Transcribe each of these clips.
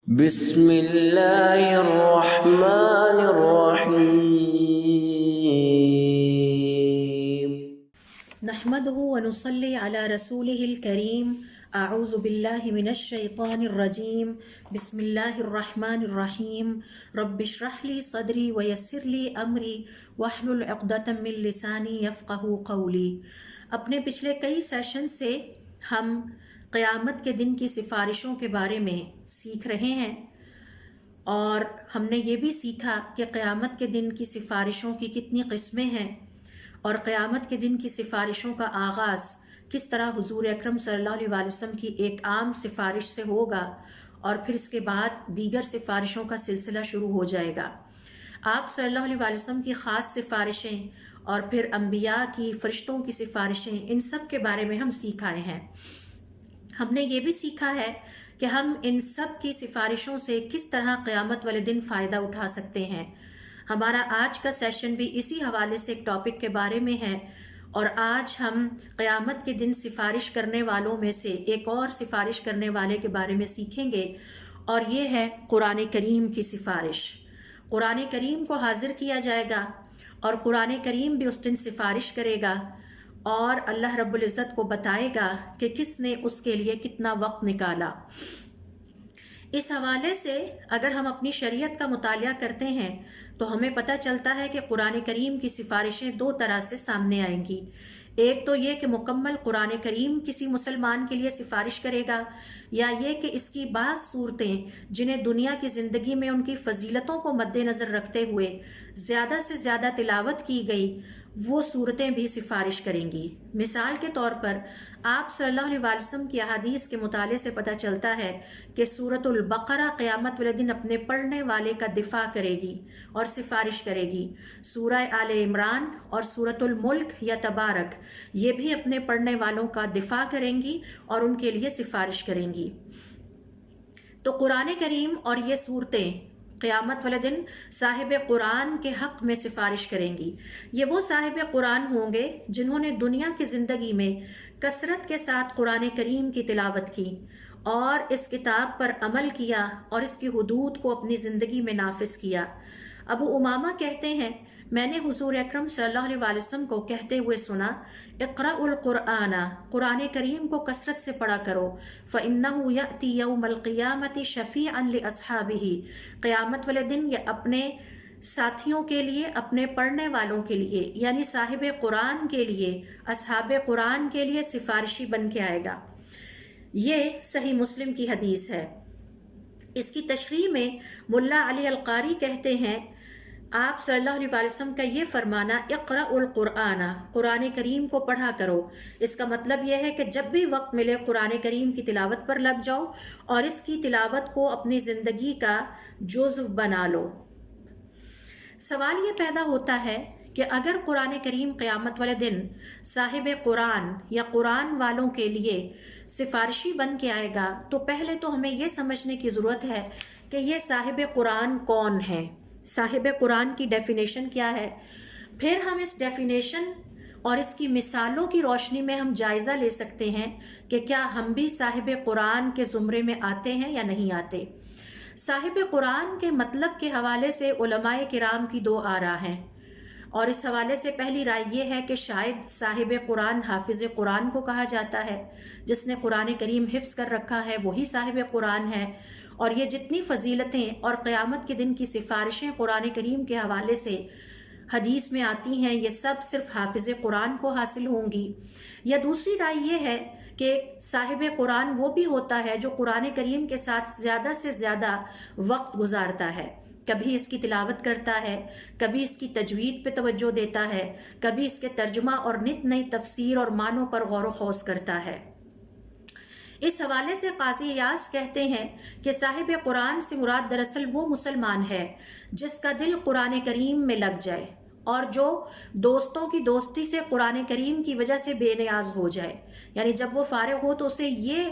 بسم اللہ الرحمن الرحیم نحمده ونصلي على رسوله الكريم اعوذ باللہ من الشیطان الرجیم بسم اللہ الرحمن الرحیم رب اشرح لي صدری ویسر لي امری واحلل عقدۃ من لسانی یفقہوا قولی۔ اپنے پچھلے کئی سیشن سے ہم قیامت کے دن کی سفارشوں کے بارے میں سیکھ رہے ہیں، اور ہم نے یہ بھی سیکھا کہ قیامت کے دن کی سفارشوں کی کتنی قسمیں ہیں، اور قیامت کے دن کی سفارشوں کا آغاز کس طرح حضور اکرم صلی اللہ علیہ وسلم کی ایک عام سفارش سے ہوگا، اور پھر اس کے بعد دیگر سفارشوں کا سلسلہ شروع ہو جائے گا۔ آپ صلی اللہ علیہ وسلم کی خاص سفارشیں اور پھر انبیاء کی، فرشتوں کی سفارشیں، ان سب کے بارے میں ہم سیکھ آئے ہیں۔ ہم نے یہ بھی سیکھا ہے کہ ہم ان سب کی سفارشوں سے کس طرح قیامت والے دن فائدہ اٹھا سکتے ہیں۔ ہمارا آج کا سیشن بھی اسی حوالے سے ایک ٹاپک کے بارے میں ہے، اور آج ہم قیامت کے دن سفارش کرنے والوں میں سے ایک اور سفارش کرنے والے کے بارے میں سیکھیں گے، اور یہ ہے قرآن کریم کی سفارش۔ قرآن کریم کو حاضر کیا جائے گا، اور قرآن کریم بھی اس دن سفارش کرے گا، اور اللہ رب العزت کو بتائے گا کہ کس نے اس کے لیے کتنا وقت نکالا۔ اس حوالے سے اگر ہم اپنی شریعت کا مطالعہ کرتے ہیں تو ہمیں پتہ چلتا ہے کہ قرآن کریم کی سفارشیں دو طرح سے سامنے آئیں گی۔ ایک تو یہ کہ مکمل قرآن کریم کسی مسلمان کے لیے سفارش کرے گا، یا یہ کہ اس کی بعض صورتیں جنہیں دنیا کی زندگی میں ان کی فضیلتوں کو مد نظر رکھتے ہوئے زیادہ سے زیادہ تلاوت کی گئی، وہ صورتیں بھی سفارش کریں گی۔ مثال کے طور پر آپ صلی اللہ علیہ وسلم کی احادیث کے مطالعے سے پتہ چلتا ہے کہ سورۃ البقرہ قیامت والے دن اپنے پڑھنے والے کا دفاع کرے گی اور سفارش کرے گی۔ سورہ آل عمران اور سورۃ الملک یا تبارک یہ بھی اپنے پڑھنے والوں کا دفاع کریں گی اور ان کے لیے سفارش کریں گی۔ تو قرآن کریم اور یہ صورتیں قیامت والے دن صاحب قرآن کے حق میں سفارش کریں گی۔ یہ وہ صاحب قرآن ہوں گے جنہوں نے دنیا کی زندگی میں کثرت کے ساتھ قرآن کریم کی تلاوت کی اور اس کتاب پر عمل کیا اور اس کی حدود کو اپنی زندگی میں نافذ کیا۔ ابو امامہ کہتے ہیں، میں نے حضور اکرم صلی اللہ علیہ وسلم کو کہتے ہوئے سنا، اقرأوا القرآن، قرآن کریم کو کثرت سے پڑھا کرو، فإنه يأتي يوم القيامة شفيعا لأصحابه، قیامت والے دن یہ اپنے ساتھیوں کے لیے، اپنے پڑھنے والوں کے لیے، یعنی صاحب قرآن کے لیے، اصحاب قرآن کے لیے سفارشی بن کے آئے گا۔ یہ صحیح مسلم کی حدیث ہے۔ اس کی تشریح میں ملا علی القاری کہتے ہیں، آپ صلی اللہ علیہ وسلم کا یہ فرمانا، اقرأوا القرآن، قرآن کریم کو پڑھا کرو، اس کا مطلب یہ ہے کہ جب بھی وقت ملے قرآن کریم کی تلاوت پر لگ جاؤ اور اس کی تلاوت کو اپنی زندگی کا جزو بنا لو۔ سوال یہ پیدا ہوتا ہے کہ اگر قرآن کریم قیامت والے دن صاحب قرآن یا قرآن والوں کے لیے سفارشی بن کے آئے گا، تو پہلے تو ہمیں یہ سمجھنے کی ضرورت ہے کہ یہ صاحب قرآن کون ہے، صاحب قرآن کی ڈیفینیشن کیا ہے۔ پھر ہم اس ڈیفینیشن اور اس کی مثالوں کی روشنی میں ہم جائزہ لے سکتے ہیں کہ کیا ہم بھی صاحب قرآن کے زمرے میں آتے ہیں یا نہیں آتے۔ صاحب قرآن کے مطلب کے حوالے سے علماء کرام کی دو آراء ہیں، اور اس حوالے سے پہلی رائے یہ ہے کہ شاید صاحب قرآن حافظ قرآن کو کہا جاتا ہے، جس نے قرآن کریم حفظ کر رکھا ہے وہی صاحب قرآن ہے، اور یہ جتنی فضیلتیں اور قیامت کے دن کی سفارشیں قرآن کریم کے حوالے سے حدیث میں آتی ہیں، یہ سب صرف حافظ قرآن کو حاصل ہوں گی۔ یا دوسری رائے یہ ہے کہ صاحب قرآن وہ بھی ہوتا ہے جو قرآن کریم کے ساتھ زیادہ سے زیادہ وقت گزارتا ہے، کبھی اس کی تلاوت کرتا ہے، کبھی اس کی تجوید پہ توجہ دیتا ہے، کبھی اس کے ترجمہ اور نت نئی تفسیر اور معنوں پر غور و خوض کرتا ہے۔ اس حوالے سے قاضی ایاز کہتے ہیں کہ صاحب قرآن سے مراد دراصل وہ مسلمان ہے جس کا دل قرآن کریم میں لگ جائے، اور جو دوستوں کی دوستی سے قرآن کریم کی وجہ سے بے نیاز ہو جائے، یعنی جب وہ فارغ ہو تو اسے یہ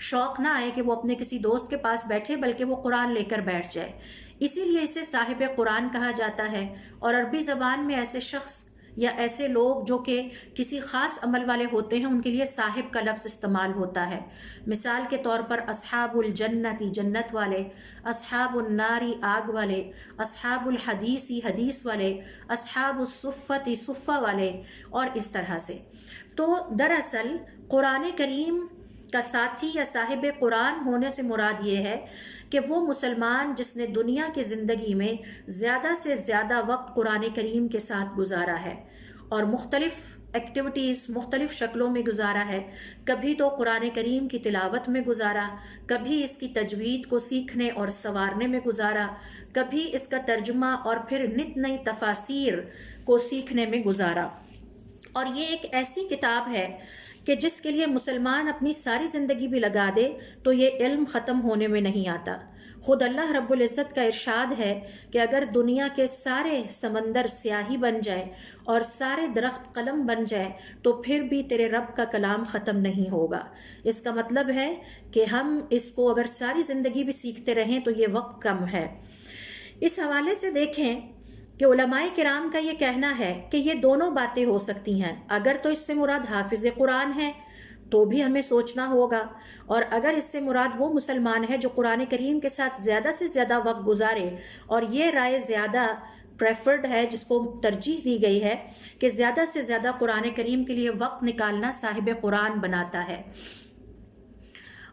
شوق نہ آئے کہ وہ اپنے کسی دوست کے پاس بیٹھے، بلکہ وہ قرآن لے کر بیٹھ جائے۔ اسی لیے اسے صاحب قرآن کہا جاتا ہے، اور عربی زبان میں ایسے شخص یا ایسے لوگ جو کہ کسی خاص عمل والے ہوتے ہیں ان کے لیے صاحب کا لفظ استعمال ہوتا ہے. مثال کے طور پر اصحاب الجنتی جنت والے، اصحاب الناری آگ والے، اصحاب الحدیثی حدیث والے، اصحاب الصفتی صفہ والے، اور اس طرح سے. تو دراصل قرآن کریم کا ساتھی یا صاحب قرآن ہونے سے مراد یہ ہے کہ وہ مسلمان جس نے دنیا کی زندگی میں زیادہ سے زیادہ وقت قرآن کریم کے ساتھ گزارا ہے اور مختلف ایکٹیویٹیز مختلف شکلوں میں گزارا ہے. کبھی تو قرآن کریم کی تلاوت میں گزارا، کبھی اس کی تجوید کو سیکھنے اور سنوارنے میں گزارا، کبھی اس کا ترجمہ اور پھر نت نئی تفاسیر کو سیکھنے میں گزارا. اور یہ ایک ایسی کتاب ہے کہ جس کے لیے مسلمان اپنی ساری زندگی بھی لگا دے تو یہ علم ختم ہونے میں نہیں آتا. خود اللہ رب العزت کا ارشاد ہے کہ اگر دنیا کے سارے سمندر سیاہی بن جائے اور سارے درخت قلم بن جائے تو پھر بھی تیرے رب کا کلام ختم نہیں ہوگا. اس کا مطلب ہے کہ ہم اس کو اگر ساری زندگی بھی سیکھتے رہیں تو یہ وقت کم ہے. اس حوالے سے دیکھیں کہ علماء کرام کا یہ کہنا ہے کہ یہ دونوں باتیں ہو سکتی ہیں. اگر تو اس سے مراد حافظ قرآن ہے تو بھی ہمیں سوچنا ہوگا، اور اگر اس سے مراد وہ مسلمان ہے جو قرآن کریم کے ساتھ زیادہ سے زیادہ وقت گزارے، اور یہ رائے زیادہ پریفرڈ ہے جس کو ترجیح دی گئی ہے کہ زیادہ سے زیادہ قرآن کریم کے لیے وقت نکالنا صاحب قرآن بناتا ہے.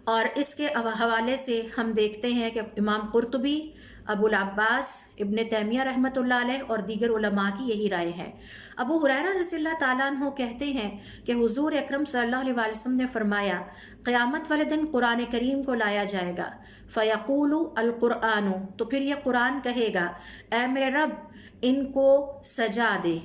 اور اس کے حوالے سے ہم دیکھتے ہیں کہ امام قرطبی، ابو العباس ابن تیمیہ رحمۃ اللہ علیہ اور دیگر علماء کی یہی رائے ہے. ابو ہریرہ رضی اللہ تعالیٰ عنہ کہتے ہیں کہ حضور اکرم صلی اللہ علیہ وسلم نے فرمایا قیامت والے دن قرآن کریم کو لایا جائے گا، فیقول القرآن، تو پھر یہ قرآن کہے گا اے میرے رب ان کو سجا دے،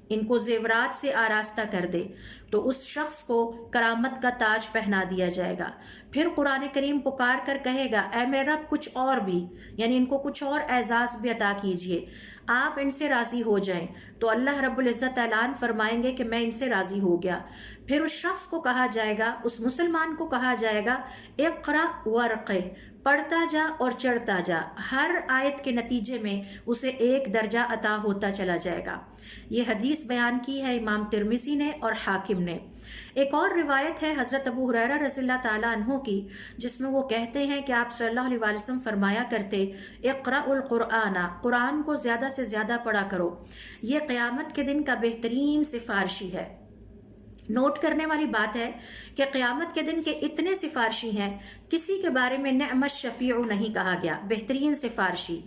ان کو زیورات سے آراستہ کر دے. تو اس شخص کو کرامت کا تاج پہنا دیا جائے گا. پھر قرآن کریم پکار کر کہے گا اے میرے رب کچھ اور بھی، یعنی ان کو کچھ اور اعزاز بھی عطا کیجئے، آپ ان سے راضی ہو جائیں. تو اللہ رب العزت اعلان فرمائیں گے کہ میں ان سے راضی ہو گیا. پھر اس شخص کو کہا جائے گا، اس مسلمان کو کہا جائے گا اقرأ ورقہ، پڑھتا جا اور چڑھتا جا. ہر آیت کے نتیجے میں اسے ایک درجہ عطا ہوتا چلا جائے گا. یہ حدیث بیان کی ہے امام ترمذی نے اور حاکم نے. ایک اور روایت ہے حضرت ابو ہریرہ رضی اللہ تعالیٰ عنہ کی، جس میں وہ کہتے ہیں کہ آپ صلی اللہ علیہ وسلم فرمایا کرتے اقرأ القرآن، قرآن کو زیادہ سے زیادہ پڑھا کرو، یہ قیامت کے دن کا بہترین سفارشی ہے. نوٹ کرنے والی بات ہے کہ قیامت کے دن کے اتنے سفارشی ہیں، کسی کے بارے میں نعم الشفیع نہیں کہا گیا، بہترین سفارشی.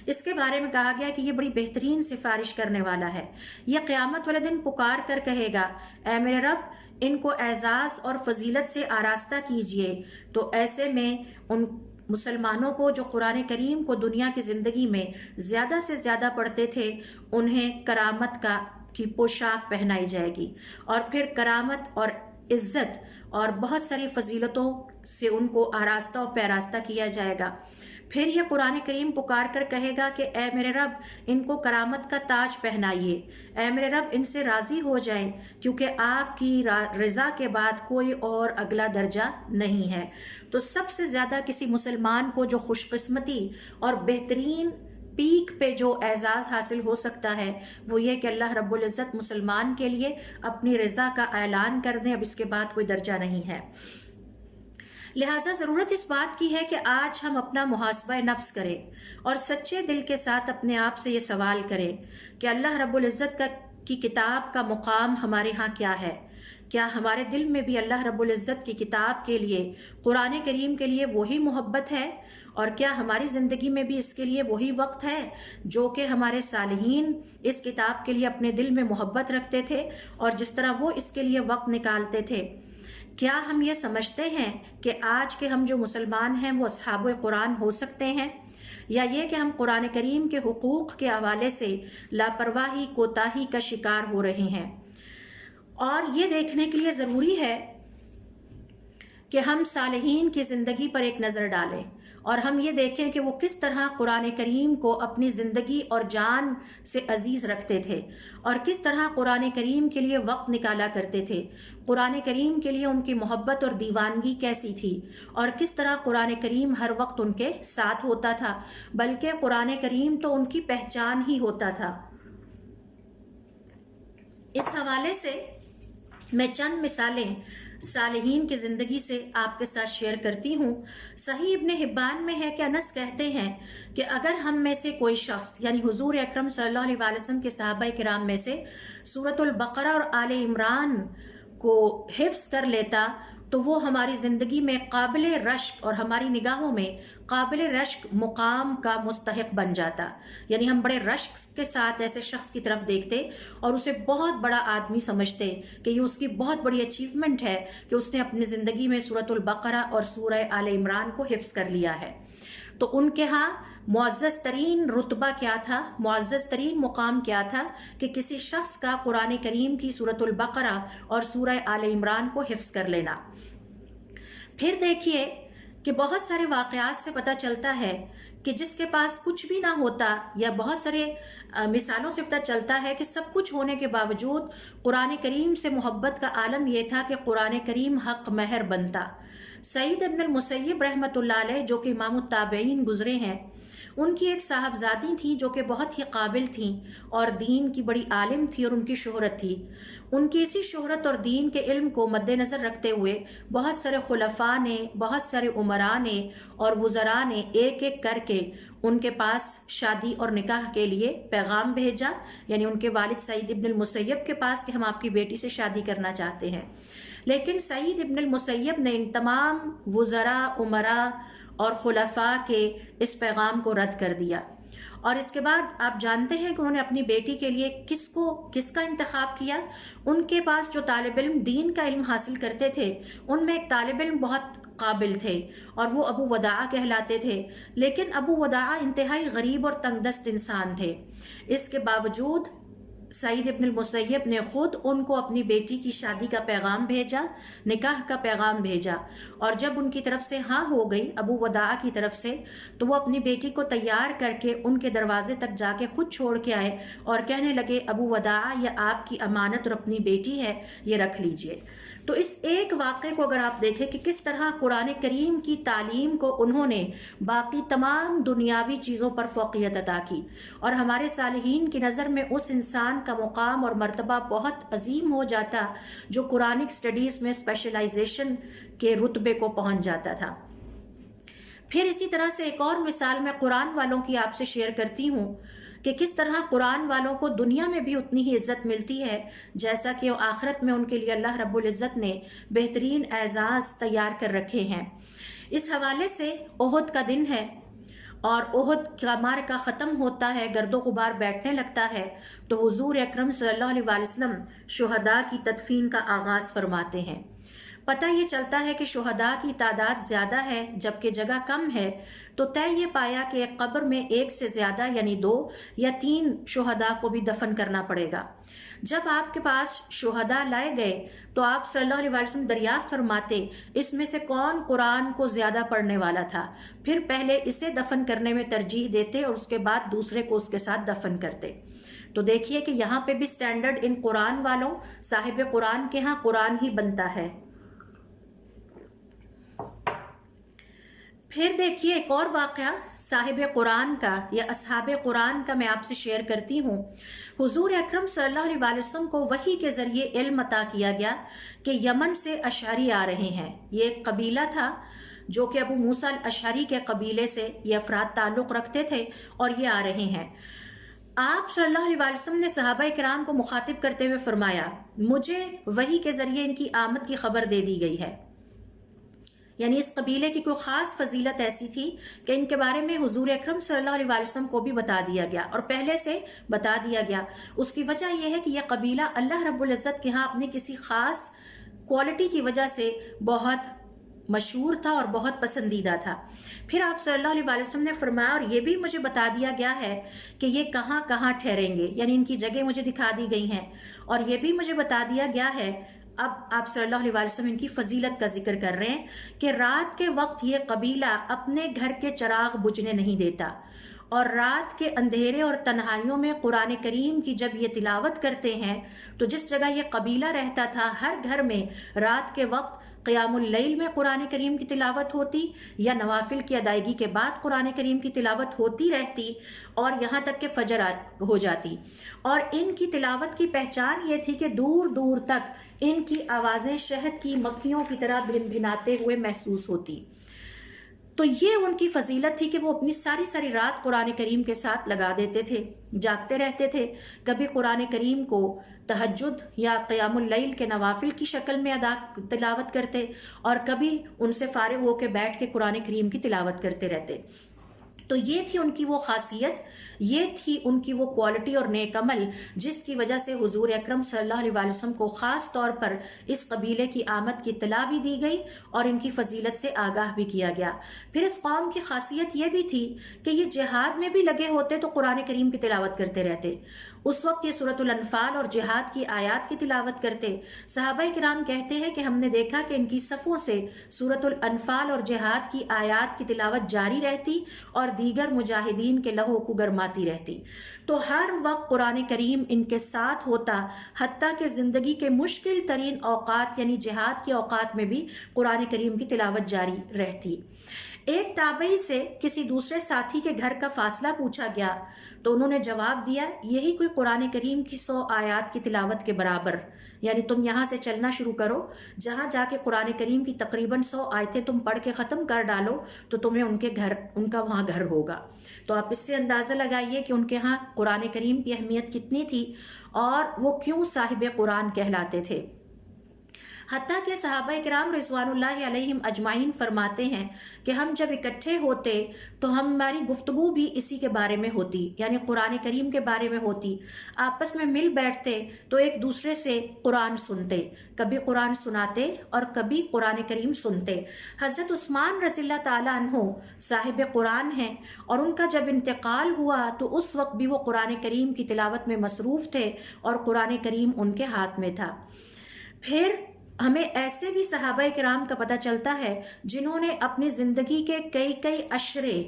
اس کے بارے میں کہا گیا کہ یہ بڑی بہترین سفارش کرنے والا ہے. یہ قیامت والے دن پکار کر کہے گا اے میرے رب ان کو اعزاز اور فضیلت سے آراستہ کیجئے. تو ایسے میں ان مسلمانوں کو جو قرآن کریم کو دنیا کی زندگی میں زیادہ سے زیادہ پڑھتے تھے انہیں کرامت کی پوشاک پہنائی جائے گی، اور پھر کرامت اور عزت اور بہت ساری فضیلتوں سے ان کو آراستہ اور پیراستہ کیا جائے گا. پھر یہ قرآن کریم پکار کر کہے گا کہ اے میرے رب ان کو کرامت کا تاج پہنائیے، اے میرے رب ان سے راضی ہو جائیں، کیونکہ آپ کی رضا کے بعد کوئی اور اگلا درجہ نہیں ہے. تو سب سے زیادہ کسی مسلمان کو جو خوش قسمتی اور بہترین پیک پہ جو اعزاز حاصل ہو سکتا ہے وہ یہ کہ اللہ رب العزت مسلمان کے لیے اپنی رضا کا اعلان کر دیں، اب اس کے بعد کوئی درجہ نہیں ہے. لہٰذا ضرورت اس بات کی ہے کہ آج ہم اپنا محاسبہ نفس کریں اور سچے دل کے ساتھ اپنے آپ سے یہ سوال کریں کہ اللہ رب العزت کی کتاب کا مقام ہمارے ہاں کیا ہے. کیا ہمارے دل میں بھی اللہ رب العزت کی کتاب کے لیے، قرآن کریم کے لیے وہی محبت ہے، اور کیا ہماری زندگی میں بھی اس کے لیے وہی وقت ہے جو کہ ہمارے صالحین اس کتاب کے لیے اپنے دل میں محبت رکھتے تھے اور جس طرح وہ اس کے لیے وقت نکالتے تھے؟ کیا ہم یہ سمجھتے ہیں کہ آج کے ہم جو مسلمان ہیں وہ اصحاب قرآن ہو سکتے ہیں، یا یہ کہ ہم قرآن کریم کے حقوق کے حوالے سے لاپرواہی کوتاہی کا شکار ہو رہے ہیں؟ اور یہ دیکھنے کے لیے ضروری ہے کہ ہم صالحین کی زندگی پر ایک نظر ڈالیں اور ہم یہ دیکھیں کہ وہ کس طرح قرآن کریم کو اپنی زندگی اور جان سے عزیز رکھتے تھے اور کس طرح قرآن کریم کے لیے وقت نکالا کرتے تھے، قرآن کریم کے لیے ان کی محبت اور دیوانگی کیسی تھی، اور کس طرح قرآن کریم ہر وقت ان کے ساتھ ہوتا تھا، بلکہ قرآن کریم تو ان کی پہچان ہی ہوتا تھا. اس حوالے سے میں چند مثالیں صالحین کی زندگی سے آپ کے ساتھ شیئر کرتی ہوں۔ صحیح ابن حبان میں ہے کہ انس کہتے ہیں کہ اگر ہم میں سے کوئی شخص یعنی حضور اکرم صلی اللہ علیہ وسلم کے صحابہ کرام میں سے سورۃ البقرہ اور آل عمران کو حفظ کر لیتا تو وہ ہماری زندگی میں قابل رشک اور ہماری نگاہوں میں قابل رشک مقام کا مستحق بن جاتا، یعنی ہم بڑے رشک کے ساتھ ایسے شخص کی طرف دیکھتے اور اسے بہت بڑا آدمی سمجھتے کہ یہ اس کی بہت بڑی اچیومنٹ ہے کہ اس نے اپنی زندگی میں سورۃ البقرہ اور سورہ آل عمران کو حفظ کر لیا ہے۔ تو ان کے ہاں معزز ترین رتبہ کیا تھا، معزز ترین مقام کیا تھا کہ کسی شخص کا قرآن کریم کی سورۃ البقرہ اور سورہ آل عمران کو حفظ کر لینا۔ پھر دیکھیے کہ بہت سارے واقعات سے پتہ چلتا ہے کہ جس کے پاس کچھ بھی نہ ہوتا، یا بہت سارے مثالوں سے پتہ چلتا ہے کہ سب کچھ ہونے کے باوجود قرآن کریم سے محبت کا عالم یہ تھا کہ قرآن کریم حق مہر بنتا۔ سعید ابن المسیب رحمۃ اللہ علیہ جو کہ امام التابعین گزرے ہیں، ان کی ایک صاحبزادی تھی جو کہ بہت ہی قابل تھیں اور دین کی بڑی عالم تھی اور ان کی شہرت تھی۔ ان کی اسی شہرت اور دین کے علم کو مد نظر رکھتے ہوئے بہت سارے خلفاء نے، بہت سارے عمراء نے اور وزراء نے ایک ایک کر کے ان کے پاس شادی اور نکاح کے لیے پیغام بھیجا، یعنی ان کے والد سعید ابن المسیب کے پاس کہ ہم آپ کی بیٹی سے شادی کرنا چاہتے ہیں۔ لیکن سعید ابن المسیب نے ان تمام وزراء، عمراء اور خلفاء کے اس پیغام کو رد کر دیا، اور اس کے بعد آپ جانتے ہیں کہ انہوں نے اپنی بیٹی کے لیے کس کا انتخاب کیا۔ ان کے پاس جو طالب علم دین کا علم حاصل کرتے تھے ان میں ایک طالب علم بہت قابل تھے اور وہ ابو وداع کہلاتے تھے، لیکن ابو وداع انتہائی غریب اور تنگ دست انسان تھے۔ اس کے باوجود سعید ابن المسیب نے خود ان کو اپنی بیٹی کی شادی کا پیغام بھیجا، نکاح کا پیغام بھیجا، اور جب ان کی طرف سے ہاں ہو گئی ابو وداع کی طرف سے، تو وہ اپنی بیٹی کو تیار کر کے ان کے دروازے تک جا کے خود چھوڑ کے آئے اور کہنے لگے ابو وداع یہ آپ کی امانت اور اپنی بیٹی ہے، یہ رکھ لیجئے۔ تو اس ایک واقعے کو اگر آپ دیکھیں کہ کس طرح قرآن کریم کی تعلیم کو انہوں نے باقی تمام دنیاوی چیزوں پر فوقیت عطا کی، اور ہمارے صالحین کی نظر میں اس انسان کا مقام اور مرتبہ بہت عظیم ہو جاتا جو قرآنک سٹڈیز میں اسپیشلائزیشن کے رتبے کو پہنچ جاتا تھا۔ پھر اسی طرح سے ایک اور مثال میں قرآن والوں کی آپ سے شیئر کرتی ہوں کہ کس طرح قرآن والوں کو دنیا میں بھی اتنی ہی عزت ملتی ہے جیسا کہ آخرت میں ان کے لیے اللہ رب العزت نے بہترین اعزاز تیار کر رکھے ہیں۔ اس حوالے سے احد کا دن ہے اور احد کا معرکہ ختم ہوتا ہے، گرد و غبار بیٹھنے لگتا ہے، تو حضور اکرم صلی اللہ علیہ وسلم شہداء کی تدفین کا آغاز فرماتے ہیں۔ پتہ یہ چلتا ہے کہ شہداء کی تعداد زیادہ ہے جبکہ جگہ کم ہے، تو طے یہ پایا کہ ایک قبر میں ایک سے زیادہ یعنی 2 یا 3 شہداء کو بھی دفن کرنا پڑے گا۔ جب آپ کے پاس شہداء لائے گئے تو آپ صلی اللہ علیہ وسلم دریافت فرماتے اس میں سے کون قرآن کو زیادہ پڑھنے والا تھا، پھر پہلے اسے دفن کرنے میں ترجیح دیتے اور اس کے بعد دوسرے کو اس کے ساتھ دفن کرتے۔ تو دیکھیے کہ یہاں پہ بھی سٹینڈرڈ ان قرآن والوں، صاحب قرآن کے ہاں قرآن ہی بنتا ہے۔ پھر دیکھیے ایک اور واقعہ صاحب قرآن کا یا اصحاب قرآن کا میں آپ سے شیئر کرتی ہوں۔ حضور اکرم صلی اللہ علیہ وسلم کو وحی کے ذریعے علم عطا کیا گیا کہ یمن سے اشعری آ رہے ہیں۔ یہ ایک قبیلہ تھا جو کہ ابو موسیٰ الاشعری کے قبیلے سے یہ افراد تعلق رکھتے تھے اور یہ آ رہے ہیں۔ آپ صلی اللہ علیہ وسلم نے صحابہ کرام کو مخاطب کرتے ہوئے فرمایا مجھے وحی کے ذریعے ان کی آمد کی خبر دے دی گئی ہے، یعنی اس قبیلے کی کوئی خاص فضیلت ایسی تھی کہ ان کے بارے میں حضور اکرم صلی اللہ علیہ وسلم کو بھی بتا دیا گیا اور پہلے سے بتا دیا گیا۔ اس کی وجہ یہ ہے کہ یہ قبیلہ اللہ رب العزت کے ہاں اپنی کسی خاص کوالٹی کی وجہ سے بہت مشہور تھا اور بہت پسندیدہ تھا۔ پھر آپ صلی اللہ علیہ وسلم نے فرمایا اور یہ بھی مجھے بتا دیا گیا ہے کہ یہ کہاں کہاں ٹھہریں گے، یعنی ان کی جگہ مجھے دکھا دی گئی ہیں، اور یہ بھی مجھے بتا دیا گیا ہے۔ اب آپ صلی اللہ علیہ وسلم ان کی فضیلت کا ذکر کر رہے ہیں کہ رات کے وقت یہ قبیلہ اپنے گھر کے چراغ بجھنے نہیں دیتا، اور رات کے اندھیرے اور تنہائیوں میں قرآن کریم کی جب یہ تلاوت کرتے ہیں تو جس جگہ یہ قبیلہ رہتا تھا ہر گھر میں رات کے وقت قیام اللیل میں قرآن کریم کی تلاوت ہوتی یا نوافل کی ادائیگی کے بعد قرآن کریم کی تلاوت ہوتی رہتی اور یہاں تک کہ فجر ہو جاتی. اور ان کی تلاوت کی پہچان یہ تھی کہ دور دور تک ان کی آوازیں شہد کی مکھیوں کی طرح بھن بھناتے ہوئے محسوس ہوتی. تو یہ ان کی فضیلت تھی کہ وہ اپنی ساری رات قرآن کریم کے ساتھ لگا دیتے تھے، جاگتے رہتے تھے. کبھی قرآن کریم کو تہجد یا قیام اللیل کے نوافل کی شکل میں تلاوت کرتے اور کبھی ان سے فارغ ہو کے بیٹھ کے قرآن کریم کی تلاوت کرتے رہتے. تو یہ تھی ان کی وہ خاصیت، یہ تھی ان کی وہ کوالٹی اور نیک عمل جس کی وجہ سے حضور اکرم صلی اللہ علیہ وسلم کو خاص طور پر اس قبیلے کی آمد کی اطلاع بھی دی گئی اور ان کی فضیلت سے آگاہ بھی کیا گیا. پھر اس قوم کی خاصیت یہ بھی تھی کہ یہ جہاد میں بھی لگے ہوتے تو قرآن کریم کی تلاوت کرتے رہتے. اس وقت یہ سورۃ الانفال اور جہاد کی آیات کی تلاوت کرتے. صحابہ کرام کہتے ہیں کہ ہم نے دیکھا کہ ان کی صفوں سے سورۃ الانفال اور جہاد کی آیات کی تلاوت جاری رہتی اور دیگر مجاہدین کے لہو کو گرماتی رہتی. تو ہر وقت قرآن کریم ان کے ساتھ ہوتا، حتیٰ کہ زندگی کے مشکل ترین اوقات یعنی جہاد کے اوقات میں بھی قرآن کریم کی تلاوت جاری رہتی. ایک تابعی سے کسی دوسرے ساتھی کے گھر کا فاصلہ پوچھا گیا تو انہوں نے جواب دیا، یہی کوئی قرآن کریم کی 100 آیات کی تلاوت کے برابر، یعنی تم یہاں سے چلنا شروع کرو، جہاں جا کے قرآن کریم کی تقریباً 100 آیتیں تم پڑھ کے ختم کر ڈالو تو تمہیں ان کا وہاں گھر ہوگا. تو آپ اس سے اندازہ لگائیے کہ ان کے ہاں قرآن کریم کی اہمیت کتنی تھی اور وہ کیوں صاحب قرآن کہلاتے تھے. حتیٰ کہ صحابہ کرام رضوان اللہ علیہم اجمعین فرماتے ہیں کہ ہم جب اکٹھے ہوتے تو ہماری گفتگو بھی اسی کے بارے میں ہوتی، یعنی قرآن کریم کے بارے میں ہوتی. آپس میں مل بیٹھتے تو ایک دوسرے سے قرآن سنتے، کبھی قرآن سناتے اور کبھی قرآن کریم سنتے. حضرت عثمان رضی اللہ تعالیٰ عنہ صاحب قرآن ہیں اور ان کا جب انتقال ہوا تو اس وقت بھی وہ قرآن کریم کی تلاوت میں مصروف تھے اور قرآن کریم ان کے ہاتھ میں تھا. پھر ہمیں ایسے بھی صحابہ کرام کا پتہ چلتا ہے جنہوں نے اپنی زندگی کے کئی عشرے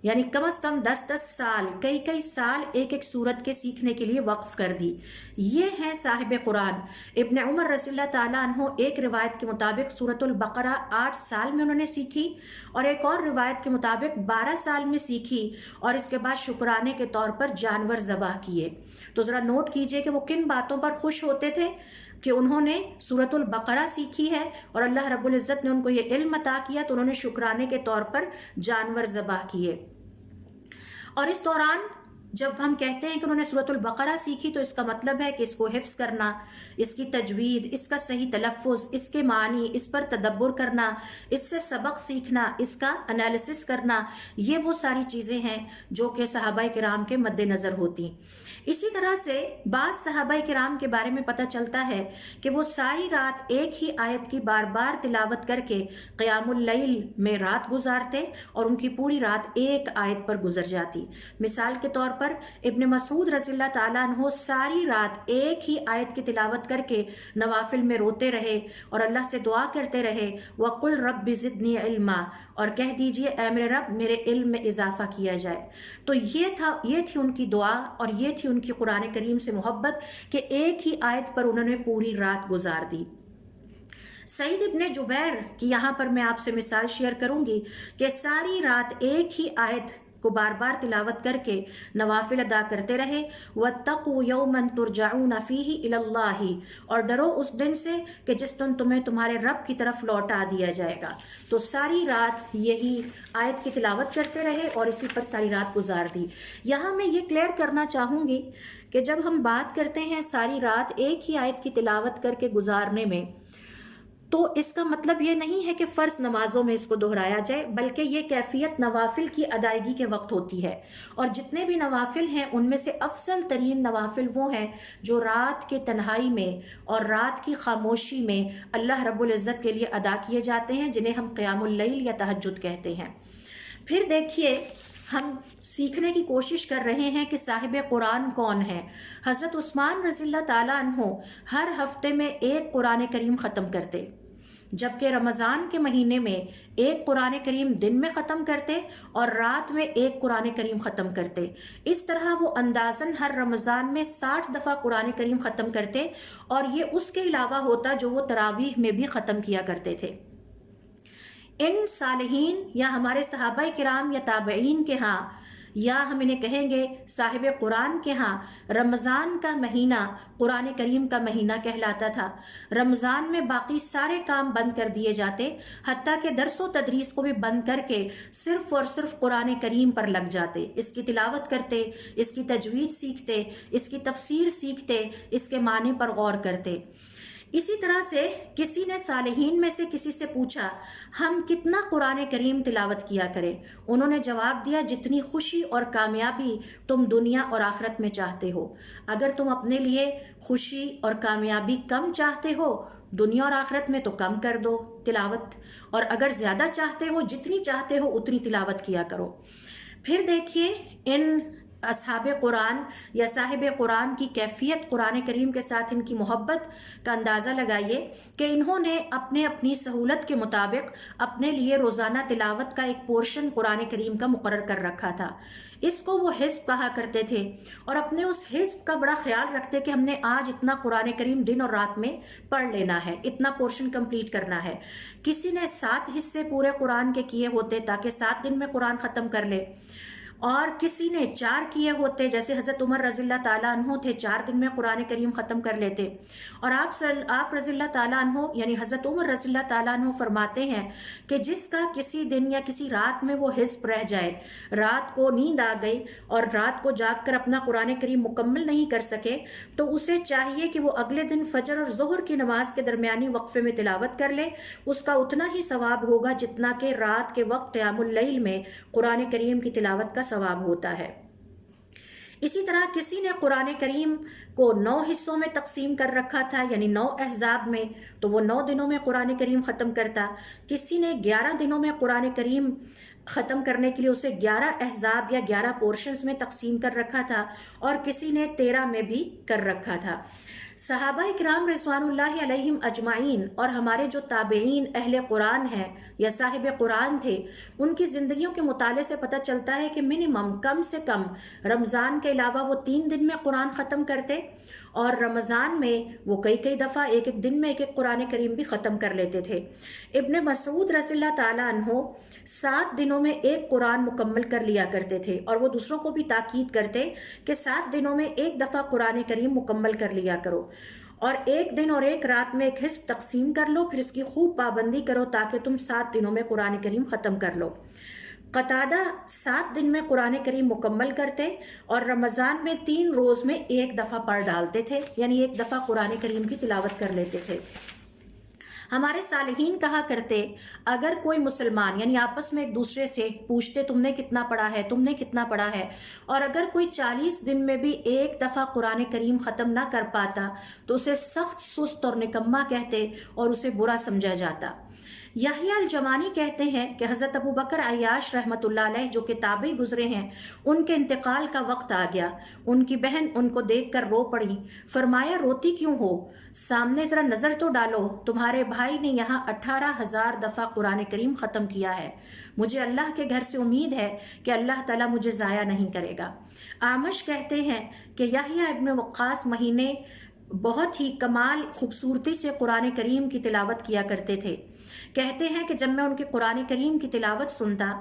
یعنی کم از کم 10 سال کئی سال ایک سورت کے سیکھنے کے لیے وقف کر دی. یہ ہیں صاحب قرآن. ابن عمر رضی اللہ تعالیٰ عنہ ایک روایت کے مطابق سورۃ البقرہ 8 سال میں انہوں نے سیکھی اور ایک اور روایت کے مطابق 12 سال میں سیکھی اور اس کے بعد شکرانے کے طور پر جانور ذبح کیے. تو ذرا نوٹ کیجئے کہ وہ کن باتوں پر خوش ہوتے تھے کہ انہوں نے سورۃ البقرہ سیکھی ہے اور اللہ رب العزت نے ان کو یہ علم عطا کیا تو انہوں نے شکرانے کے طور پر جانور ذبح کیے. اور اس دوران جب ہم کہتے ہیں کہ انہوں نے سورۃ البقرہ سیکھی تو اس کا مطلب ہے کہ اس کو حفظ کرنا، اس کی تجوید، اس کا صحیح تلفظ، اس کے معنی، اس پر تدبر کرنا، اس سے سبق سیکھنا، اس کا انالیسس کرنا، یہ وہ ساری چیزیں ہیں جو کہ صحابہ کرام کے مد نظر ہوتی. اسی طرح سے بعض صحابہ کرام کے بارے میں پتہ چلتا ہے کہ وہ ساری رات ایک ہی آیت کی بار بار تلاوت کر کے قیام اللیل میں رات گزارتے اور ان کی پوری رات ایک آیت پر گزر جاتی. مثال کے طور پر ابن مسعود رضی اللہ تعالیٰ عنہ ساری رات ایک ہی آیت کی تلاوت کر کے نوافل میں روتے رہے اور اللہ سے دعا کرتے رہے، وَقُلْ رَبِّ زِدْنِي عِلْمًا، اور کہہ دیجئے اے میرے رب میرے علم میں اضافہ کیا جائے. تو یہ تھی ان کی دعا اور یہ تھی ان کی قرآن کریم سے محبت کہ ایک ہی آیت پر انہوں نے پوری رات گزار دی. سعید ابن جبیر کی یہاں پر میں آپ سے مثال شیئر کروں گی کہ ساری رات ایک ہی آیت کو بار بار تلاوت کر کے نوافل ادا کرتے رہے. وَاتَّقُوا يَوْمًا تُرْجَعُونَ فِيهِ إِلَى اللَّهِ، اور ڈرو اس دن سے کہ جس دن تمہیں تمہارے رب کی طرف لوٹا دیا جائے گا. تو ساری رات یہی آیت کی تلاوت کرتے رہے اور اسی پر ساری رات گزار دی. یہاں میں یہ کلیئر کرنا چاہوں گی کہ جب ہم بات کرتے ہیں ساری رات ایک ہی آیت کی تلاوت کر کے گزارنے میں تو اس کا مطلب یہ نہیں ہے کہ فرض نمازوں میں اس کو دہرایا جائے، بلکہ یہ کیفیت نوافل کی ادائیگی کے وقت ہوتی ہے. اور جتنے بھی نوافل ہیں ان میں سے افضل ترین نوافل وہ ہیں جو رات کے تنہائی میں اور رات کی خاموشی میں اللہ رب العزت کے لیے ادا کیے جاتے ہیں، جنہیں ہم قیام اللیل یا تہجد کہتے ہیں. پھر دیکھیے ہم سیکھنے کی کوشش کر رہے ہیں کہ صاحب قرآن کون ہے. حضرت عثمان رضی اللہ تعالیٰ عنہ ہر ہفتے میں ایک قرآن کریم ختم کرتے. جبکہ رمضان کے مہینے میں ایک قرآن کریم دن میں ختم کرتے اور رات میں ایک قرآن کریم ختم کرتے۔ اس طرح وہ اندازاً ہر رمضان میں 60 دفعہ قرآن کریم ختم کرتے، اور یہ اس کے علاوہ ہوتا جو وہ تراویح میں بھی ختم کیا کرتے تھے۔ ان صالحین یا ہمارے صحابہ کرام یا تابعین کے ہاں، یا ہم انہیں کہیں گے صاحب قرآن کے ہاں، رمضان کا مہینہ قرآن کریم کا مہینہ کہلاتا تھا۔ رمضان میں باقی سارے کام بند کر دیے جاتے، حتیٰ کہ درس و تدریس کو بھی بند کر کے صرف اور صرف قرآن کریم پر لگ جاتے، اس کی تلاوت کرتے، اس کی تجوید سیکھتے، اس کی تفسیر سیکھتے، اس کے معنی پر غور کرتے۔ اسی طرح سے کسی نے صالحین میں سے کسی سے پوچھا، ہم کتنا قرآن کریم تلاوت کیا کریں؟ انہوں نے جواب دیا، جتنی خوشی اور کامیابی تم دنیا اور آخرت میں چاہتے ہو۔ اگر تم اپنے لیے خوشی اور کامیابی کم چاہتے ہو دنیا اور آخرت میں تو کم کر دو تلاوت، اور اگر زیادہ چاہتے ہو، جتنی چاہتے ہو اتنی تلاوت کیا کرو۔ پھر دیکھیے ان اصحاب قرآن یا صاحب قرآن کی کیفیت، قرآن کریم کے ساتھ ان کی محبت کا اندازہ لگائیے کہ انہوں نے اپنی سہولت کے مطابق اپنے لیے روزانہ تلاوت کا ایک پورشن قرآن کریم کا مقرر کر رکھا تھا۔ اس کو وہ حزب کہا کرتے تھے، اور اپنے اس حزب کا بڑا خیال رکھتے کہ ہم نے آج اتنا قرآن کریم دن اور رات میں پڑھ لینا ہے، اتنا پورشن کمپلیٹ کرنا ہے۔ کسی نے 7 حصے پورے قرآن کے کیے ہوتے تاکہ 7 دن میں قرآن ختم کر لے، اور کسی نے 4 کیے ہوتے، جیسے حضرت عمر رضی اللہ تعالیٰ عنہ تھے، 4 دن میں قرآن کریم ختم کر لیتے۔ اور آپ رضی اللہ تعالیٰ عنہ یعنی حضرت عمر رضی اللہ تعالیٰ عنہ فرماتے ہیں کہ جس کا کسی دن یا کسی رات میں وہ حزب رہ جائے، رات کو نیند آ گئی اور رات کو جاگ کر اپنا قرآن کریم مکمل نہیں کر سکے، تو اسے چاہیے کہ وہ اگلے دن فجر اور ظہر کی نماز کے درمیانی وقفے میں تلاوت کر لے، اس کا اتنا ہی ثواب ہوگا جتنا کہ رات کے وقت قیام اللیل میں قرآن کریم کی تلاوت کا ثواب ہوتا ہے۔ اسی طرح کسی نے قرآن کریم کو 9 حصوں میں تقسیم کر رکھا تھا، یعنی 9 احزاب میں، تو وہ 9 دنوں میں قرآن کریم ختم کرتا۔ کسی نے 11 دنوں میں قرآن کریم ختم کرنے کے لیے اسے 11 احزاب یا 11 پورشنز میں تقسیم کر رکھا تھا، اور کسی نے 13 میں بھی کر رکھا تھا۔ صحابہ اکرام رضوان اللہ علیہم اجمعین اور ہمارے جو تابعین اہل قرآن ہیں یا صاحب قرآن تھے، ان کی زندگیوں کے مطالعے سے پتہ چلتا ہے کہ منیمم کم سے کم رمضان کے علاوہ وہ 3 دن میں قرآن ختم کرتے، اور رمضان میں وہ کئی دفعہ ایک دن میں ایک قرآن کریم بھی ختم کر لیتے تھے۔ ابن مسعود رضی اللہ تعالیٰ عنہ 7 دنوں میں ایک قرآن مکمل کر لیا کرتے تھے، اور وہ دوسروں کو بھی تاکید کرتے کہ 7 دنوں میں ایک دفعہ قرآن کریم مکمل کر لیا کرو، اور ایک دن اور ایک رات میں ایک حزب تقسیم کر لو، پھر اس کی خوب پابندی کرو تاکہ تم 7 دنوں میں قرآن کریم ختم کر لو۔ قتادہ 7 دن میں قرآن کریم مکمل کرتے، اور رمضان میں 3 روز میں ایک دفعہ پڑھ ڈالتے تھے، یعنی ایک دفعہ قرآن کریم کی تلاوت کر لیتے تھے۔ ہمارے صالحین کہا کرتے، اگر کوئی مسلمان یعنی آپس میں ایک دوسرے سے پوچھتے تم نے کتنا پڑھا ہے، تم نے کتنا پڑھا ہے، اور اگر کوئی 40 دن میں بھی ایک دفعہ قرآن کریم ختم نہ کر پاتا تو اسے سخت سست اور نکما کہتے اور اسے برا سمجھا جاتا۔ یحییٰ الجمانی کہتے ہیں کہ حضرت ابو بکر عیاش رحمۃ اللہ علیہ جو کہ تابعی گزرے ہیں، ان کے انتقال کا وقت آ گیا، ان کی بہن ان کو دیکھ کر رو پڑی، فرمایا روتی کیوں ہو؟ سامنے ذرا نظر تو ڈالو، تمہارے بھائی نے یہاں 18,000 دفعہ قرآن کریم ختم کیا ہے، مجھے اللہ کے گھر سے امید ہے کہ اللہ تعالیٰ مجھے ضائع نہیں کرے گا۔ اعمش کہتے ہیں کہ یحییٰ ابن وقاص مہینے بہت ہی کمال خوبصورتی سے قرآن کریم کی تلاوت کیا کرتے تھے۔ کہتے ہیں کہ جب میں ان کے قرآن کریم کی تلاوت سنتا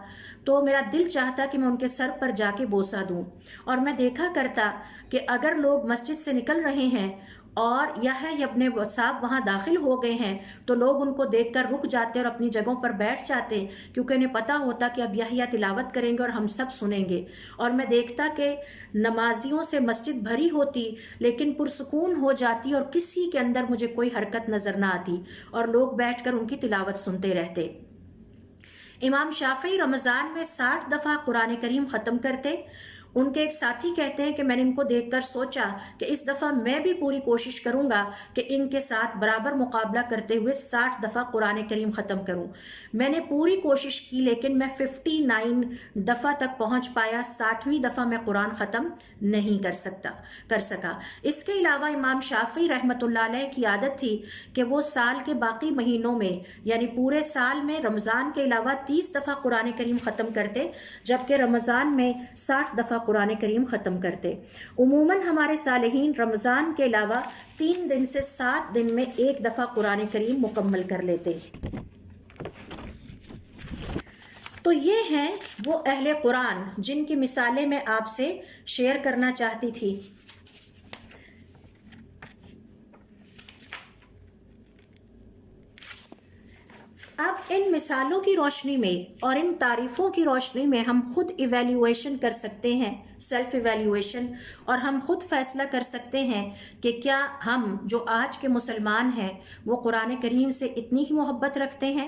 تو میرا دل چاہتا کہ میں ان کے سر پر جا کے بوسہ دوں، اور میں دیکھا کرتا کہ اگر لوگ مسجد سے نکل رہے ہیں اور یحییٰ ابن صاحب وہاں داخل ہو گئے ہیں تو لوگ ان کو دیکھ کر رک جاتے اور اپنی جگہوں پر بیٹھ جاتے، کیونکہ انہیں پتہ ہوتا کہ اب یحییٰ تلاوت کریں گے اور ہم سب سنیں گے۔ اور میں دیکھتا کہ نمازیوں سے مسجد بھری ہوتی لیکن پرسکون ہو جاتی، اور کسی کے اندر مجھے کوئی حرکت نظر نہ آتی، اور لوگ بیٹھ کر ان کی تلاوت سنتے رہتے۔ امام شافعی رمضان میں 60 دفعہ قرآن کریم ختم کرتے، ان کے ایک ساتھی کہتے ہیں کہ میں نے ان کو دیکھ کر سوچا کہ اس دفعہ میں بھی پوری کوشش کروں گا کہ ان کے ساتھ برابر مقابلہ کرتے ہوئے 60 دفعہ قرآن کریم ختم کروں۔ میں نے پوری کوشش کی لیکن میں 59 دفعہ تک پہنچ پایا، 60ویں دفعہ میں قرآن ختم نہیں کر سکا۔ اس کے علاوہ امام شافعی رحمۃ اللہ علیہ کی عادت تھی کہ وہ سال کے باقی مہینوں میں یعنی پورے سال میں رمضان کے علاوہ 30 دفعہ قرآن کریم ختم کرتے، جبکہ رمضان میں 60 دفعہ قرآن کریم ختم کرتے۔ عموماً ہمارے صالحین رمضان کے علاوہ 3 دن سے 7 دن میں 1 دفعہ قرآن کریم مکمل کر لیتے۔ تو یہ ہیں وہ اہل قرآن جن کی مثالیں میں آپ سے شیئر کرنا چاہتی تھی۔ اب ان مثالوں کی روشنی میں اور ان تعریفوں کی روشنی میں ہم خود ایویلیویشن کر سکتے ہیں، سیلف ایویلیویشن، اور ہم خود فیصلہ کر سکتے ہیں کہ کیا ہم جو آج کے مسلمان ہیں وہ قرآن کریم سے اتنی ہی محبت رکھتے ہیں،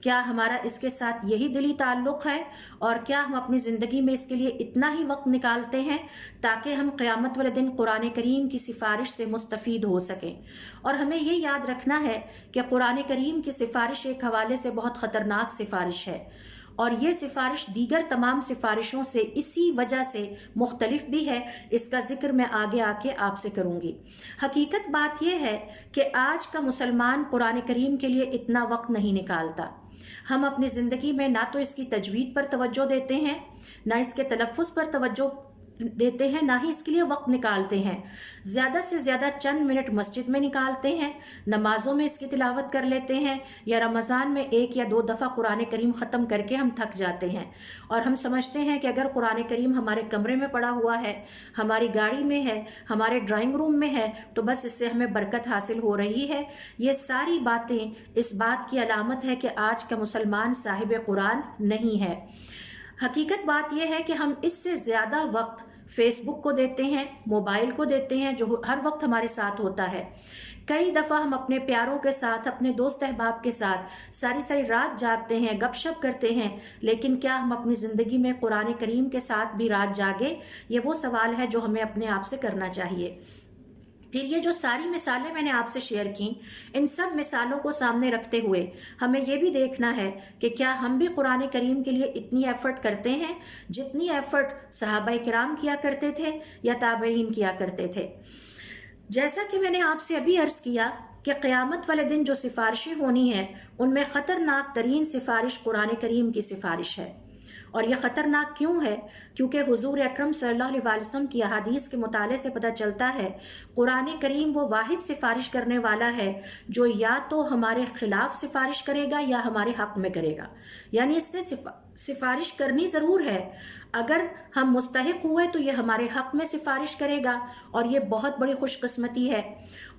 کیا ہمارا اس کے ساتھ یہی دلی تعلق ہے، اور کیا ہم اپنی زندگی میں اس کے لیے اتنا ہی وقت نکالتے ہیں تاکہ ہم قیامت والے دن قرآن کریم کی سفارش سے مستفید ہو سکیں۔ اور ہمیں یہ یاد رکھنا ہے کہ قرآن کریم کی سفارش ایک حوالے سے بہت خطرناک سفارش ہے، اور یہ سفارش دیگر تمام سفارشوں سے اسی وجہ سے مختلف بھی ہے۔ اس کا ذکر میں آگے آ کے آپ سے کروں گی۔ حقیقت بات یہ ہے کہ آج کا مسلمان قرآن کریم کے لیے اتنا وقت نہیں نکالتا۔ ہم اپنی زندگی میں نہ تو اس کی تجوید پر توجہ دیتے ہیں، نہ اس کے تلفظ پر توجہ دیتے ہیں، نہ ہی اس کے لیے وقت نکالتے ہیں۔ زیادہ سے زیادہ چند منٹ مسجد میں نکالتے ہیں، نمازوں میں اس کی تلاوت کر لیتے ہیں، یا رمضان میں 1 یا 2 دفعہ قرآن کریم ختم کر کے ہم تھک جاتے ہیں، اور ہم سمجھتے ہیں کہ اگر قرآن کریم ہمارے کمرے میں پڑا ہوا ہے، ہماری گاڑی میں ہے، ہمارے ڈرائنگ روم میں ہے، تو بس اس سے ہمیں برکت حاصل ہو رہی ہے۔ یہ ساری باتیں اس بات کی علامت ہے کہ آج کا مسلمان صاحب قرآن نہیں ہے۔ حقیقت بات یہ ہے کہ ہم اس سے زیادہ وقت فیس بک کو دیتے ہیں، موبائل کو دیتے ہیں، جو ہر وقت ہمارے ساتھ ہوتا ہے۔ کئی دفعہ ہم اپنے پیاروں کے ساتھ، اپنے دوست احباب کے ساتھ ساری رات جاگتے ہیں، گپ شپ کرتے ہیں، لیکن کیا ہم اپنی زندگی میں قرآن کریم کے ساتھ بھی رات جاگے؟ یہ وہ سوال ہے جو ہمیں اپنے آپ سے کرنا چاہیے۔ پھر یہ جو ساری مثالیں میں نے آپ سے شیئر کی، ان سب مثالوں کو سامنے رکھتے ہوئے ہمیں یہ بھی دیکھنا ہے کہ کیا ہم بھی قرآن کریم کے لیے اتنی ایفرٹ کرتے ہیں جتنی ایفرٹ صحابہ کرام کیا کرتے تھے یا تابعین کیا کرتے تھے۔ جیسا کہ میں نے آپ سے ابھی عرض کیا کہ قیامت والے دن جو سفارشیں ہونی ہیں ان میں خطرناک ترین سفارش قرآن کریم کی سفارش ہے۔ اور یہ خطرناک کیوں ہے؟ کیونکہ حضور اکرم صلی اللہ علیہ وسلم کی احادیث کے مطالعے سے پتہ چلتا ہے قرآن کریم وہ واحد سفارش کرنے والا ہے جو یا تو ہمارے خلاف سفارش کرے گا یا ہمارے حق میں کرے گا۔ یعنی اس نے سفارش کرنی ضرور ہے، اگر ہم مستحق ہوئے تو یہ ہمارے حق میں سفارش کرے گا، اور یہ بہت بڑی خوش قسمتی ہے۔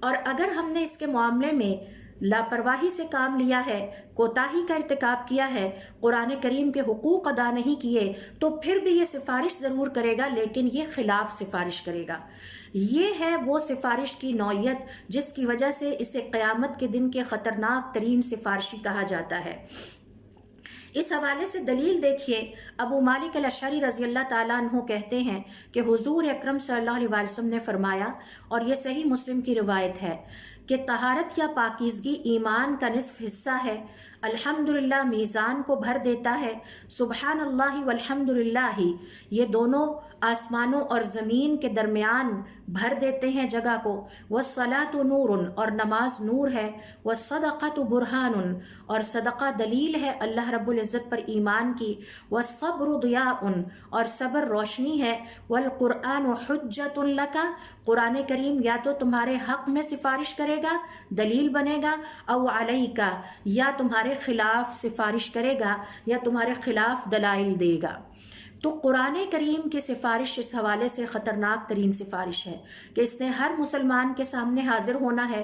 اور اگر ہم نے اس کے معاملے میں لاپرواہی سے کام لیا ہے، کوتاہی کا ارتکاب کیا ہے، قرآن کریم کے حقوق ادا نہیں کیے، تو پھر بھی یہ سفارش ضرور کرے گا لیکن یہ خلاف سفارش کرے گا۔ یہ ہے وہ سفارش کی نوعیت جس کی وجہ سے اسے قیامت کے دن کے خطرناک ترین سفارشی کہا جاتا ہے۔ اس حوالے سے دلیل دیکھیے، ابو مالک الاشعری رضی اللہ تعالیٰ عنہ کہتے ہیں کہ حضور اکرم صلی اللہ علیہ وسلم نے فرمایا، اور یہ صحیح مسلم کی روایت ہے، کہ طہارت یا پاکیزگی ایمان کا نصف حصہ ہے۔ الحمدللہ میزان کو بھر دیتا ہے، سبحان اللہ والحمدللہ یہ دونوں آسمانوں اور زمین کے درمیان بھر دیتے ہیں جگہ کو۔ والصلاۃ نور، اور نماز نور ہے۔ والصدقۃ برہان، اور صدقہ دلیل ہے اللہ رب العزت پر ایمان کی۔ والصبر ضیاء، اور صبر روشنی ہے۔ والقرآن حجۃ لک، قرآن کریم یا تو تمہارے حق میں سفارش کرے گا، دلیل بنے گا، او علیک، یا تمہارے خلاف سفارش کرے گا یا تمہارے خلاف دلائل دے گا۔ تو قرآن کریم کی سفارش اس حوالے سے خطرناک ترین سفارش ہے کہ اس نے ہر مسلمان کے سامنے حاضر ہونا ہے۔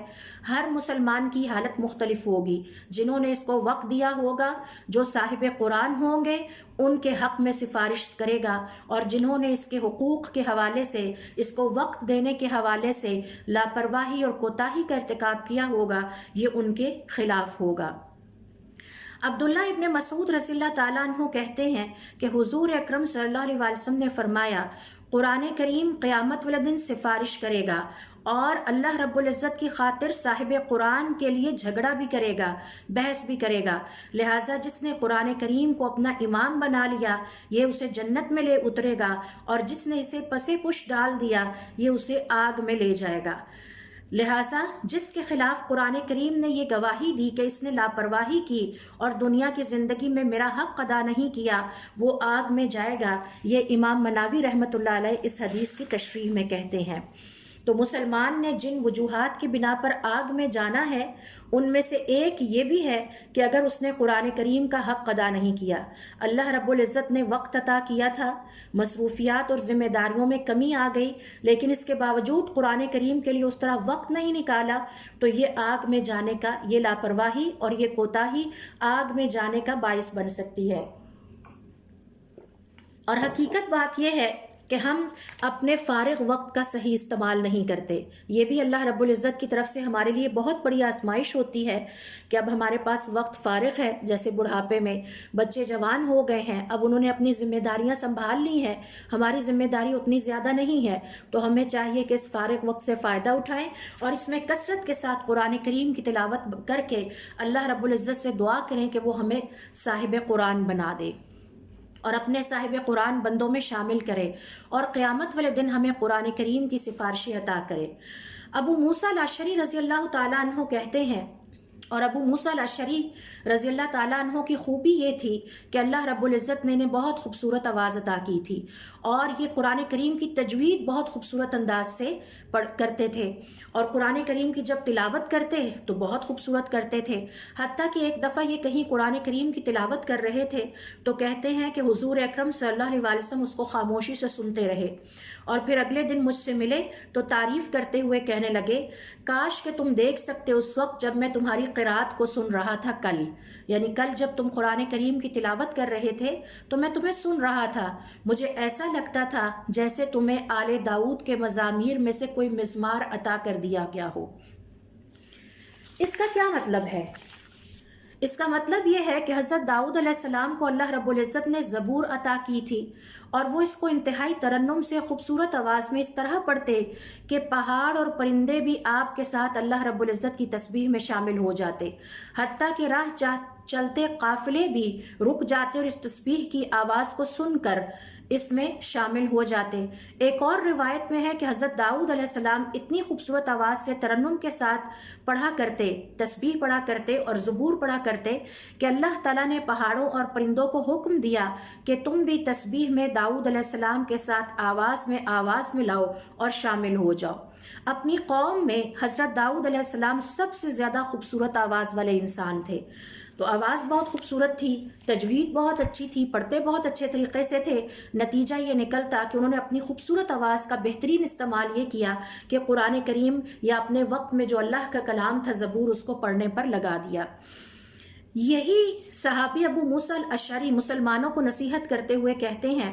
ہر مسلمان کی حالت مختلف ہوگی۔ جنہوں نے اس کو وقت دیا ہوگا، جو صاحب قرآن ہوں گے، ان کے حق میں سفارش کرے گا، اور جنہوں نے اس کے حقوق کے حوالے سے، اس کو وقت دینے کے حوالے سے لاپرواہی اور کوتاہی کا ارتکاب کیا ہوگا، یہ ان کے خلاف ہوگا۔ عبداللہ ابن مسعود رضی اللہ تعالیٰ عنہ کہتے ہیں کہ حضور اکرم صلی اللہ علیہ وسلم نے فرمایا قرآن کریم قیامت والے دن سفارش کرے گا اور اللہ رب العزت کی خاطر صاحب قرآن کے لیے جھگڑا بھی کرے گا، بحث بھی کرے گا۔ لہٰذا جس نے قرآن کریم کو اپنا امام بنا لیا یہ اسے جنت میں لے اترے گا، اور جس نے اسے پسے پش ڈال دیا یہ اسے آگ میں لے جائے گا۔ لہٰذا جس کے خلاف قرآن کریم نے یہ گواہی دی کہ اس نے لاپرواہی کی اور دنیا کی زندگی میں میرا حق ادا نہیں کیا، وہ آگ میں جائے گا، یہ امام مناوی رحمۃ اللہ علیہ اس حدیث کی تشریح میں کہتے ہیں۔ تو مسلمان نے جن وجوہات کی بنا پر آگ میں جانا ہے ان میں سے ایک یہ بھی ہے کہ اگر اس نے قرآن کریم کا حق ادا نہیں کیا۔ اللہ رب العزت نے وقت عطا کیا تھا، مصروفیات اور ذمہ داریوں میں کمی آ گئی، لیکن اس کے باوجود قرآن کریم کے لیے اس طرح وقت نہیں نکالا، تو یہ آگ میں جانے کا، یہ لاپرواہی اور یہ کوتاہی آگ میں جانے کا باعث بن سکتی ہے۔ اور حقیقت بات یہ ہے کہ ہم اپنے فارغ وقت کا صحیح استعمال نہیں کرتے۔ یہ بھی اللہ رب العزت کی طرف سے ہمارے لیے بہت بڑی آزمائش ہوتی ہے کہ اب ہمارے پاس وقت فارغ ہے، جیسے بڑھاپے میں بچے جوان ہو گئے ہیں، اب انہوں نے اپنی ذمہ داریاں سنبھال لی ہیں، ہماری ذمہ داری اتنی زیادہ نہیں ہے، تو ہمیں چاہیے کہ اس فارغ وقت سے فائدہ اٹھائیں اور اس میں کثرت کے ساتھ قرآن کریم کی تلاوت کر کے اللہ رب العزت سے دعا کریں کہ وہ ہمیں صاحب قرآن بنا دے اور اپنے صاحب قرآن بندوں میں شامل کرے، اور قیامت والے دن ہمیں قرآن کریم کی سفارشی عطا کرے۔ ابو موسیٰ الاشعری رضی اللہ تعالیٰ عنہ کہتے ہیں، اور ابو موسیٰ الاشعری رضی اللہ تعالیٰ عنہ کی خوبی یہ تھی کہ اللہ رب العزت نے انہیں بہت خوبصورت آواز عطا کی تھی، اور یہ قرآن کریم کی تجوید بہت خوبصورت انداز سے کرتے تھے، اور قرآن کریم کی جب تلاوت کرتے تو بہت خوبصورت کرتے تھے۔ حتیٰ کہ ایک دفعہ یہ کہیں قرآن کریم کی تلاوت کر رہے تھے تو کہتے ہیں کہ حضور اکرم صلی اللہ علیہ وسلم اس کو خاموشی سے سنتے رہے، اور پھر اگلے دن مجھ سے ملے تو تعریف کرتے ہوئے کہنے لگے، کاش کہ تم دیکھ سکتے اس وقت جب میں تمہاری قرات کو سن رہا تھا کل، یعنی کل جب تم قرآن کریم کی تلاوت کر رہے تھے تو میں تمہیں سن رہا تھا، مجھے ایسا لگتا تھا جیسے تمہیں آل داؤد کے مزامیر میں سے کوئی مزمار عطا کر دیا گیا ہو۔ اس کا کیا مطلب ہے؟ اس کا مطلب یہ ہے کہ حضرت داؤد علیہ السلام کو اللہ رب العزت نے زبور عطا کی تھی، اور وہ اس کو انتہائی ترنم سے خوبصورت آواز میں اس طرح پڑھتے کہ پہاڑ اور پرندے بھی آپ کے ساتھ اللہ رب العزت کی تسبیح میں شامل ہو جاتے، حتیٰ کہ راہ چلتے قافلے بھی رک جاتے اور اس تسبیح کی آواز کو سن کر اس میں شامل ہو جاتے۔ ایک اور روایت میں ہے کہ حضرت داؤد علیہ السلام اتنی خوبصورت آواز سے ترنم کے ساتھ پڑھا کرتے، تسبیح پڑھا کرتے اور زبور پڑھا کرتے کہ اللہ تعالیٰ نے پہاڑوں اور پرندوں کو حکم دیا کہ تم بھی تسبیح میں داؤد علیہ السلام کے ساتھ آواز میں لاؤ اور شامل ہو جاؤ۔ اپنی قوم میں حضرت داؤد علیہ السلام سب سے زیادہ خوبصورت آواز والے انسان تھے، تو آواز بہت خوبصورت تھی، تجوید بہت اچھی تھی، پڑھتے بہت اچھے طریقے سے تھے۔ نتیجہ یہ نکلتا کہ انہوں نے اپنی خوبصورت آواز کا بہترین استعمال یہ کیا کہ قرآن کریم یا اپنے وقت میں جو اللہ کا کلام تھا زبور، اس کو پڑھنے پر لگا دیا۔ یہی صحابی ابو موسیٰ الاشعری مسلمانوں کو نصیحت کرتے ہوئے کہتے ہیں،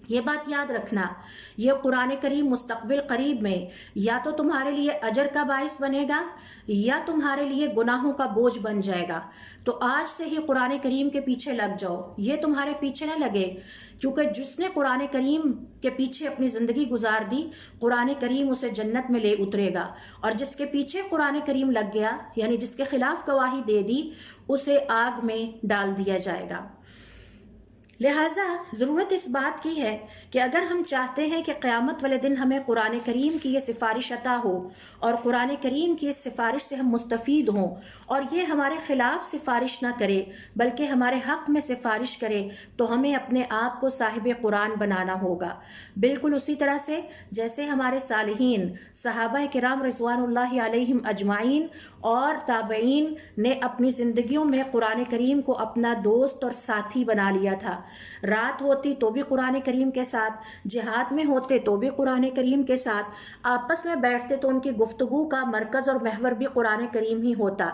یہ بات یاد رکھنا، یہ قرآن کریم مستقبل قریب میں یا تو تمہارے لیے اجر کا باعث بنے گا یا تمہارے لیے گناہوں کا بوجھ بن جائے گا، تو آج سے ہی قرآن کریم کے پیچھے لگ جاؤ، یہ تمہارے پیچھے نہ لگے، کیونکہ جس نے قرآن کریم کے پیچھے اپنی زندگی گزار دی قرآن کریم اسے جنت میں لے اترے گا، اور جس کے پیچھے قرآن کریم لگ گیا یعنی جس کے خلاف گواہی دے دی اسے آگ میں ڈال دیا جائے گا۔ لہٰذا ضرورت اس بات کی ہے کہ اگر ہم چاہتے ہیں کہ قیامت والے دن ہمیں قرآن کریم کی یہ سفارش عطا ہو اور قرآن کریم کی اس سفارش سے ہم مستفید ہوں اور یہ ہمارے خلاف سفارش نہ کرے بلکہ ہمارے حق میں سفارش کرے، تو ہمیں اپنے آپ کو صاحب قرآن بنانا ہوگا، بالکل اسی طرح سے جیسے ہمارے صالحین صحابہ کرام رضوان اللہ علیہم اجمعین اور تابعین نے اپنی زندگیوں میں قرآن کریم کو اپنا دوست اور ساتھی بنا لیا تھا۔ رات ہوتی تو بھی قرآن کریم کے ساتھ، جہاد میں ہوتے تو بھی قرآن کریم کے ساتھ، آپس میں بیٹھتے تو ان کی گفتگو کا مرکز اور محور بھی قرآن کریم ہی ہوتا۔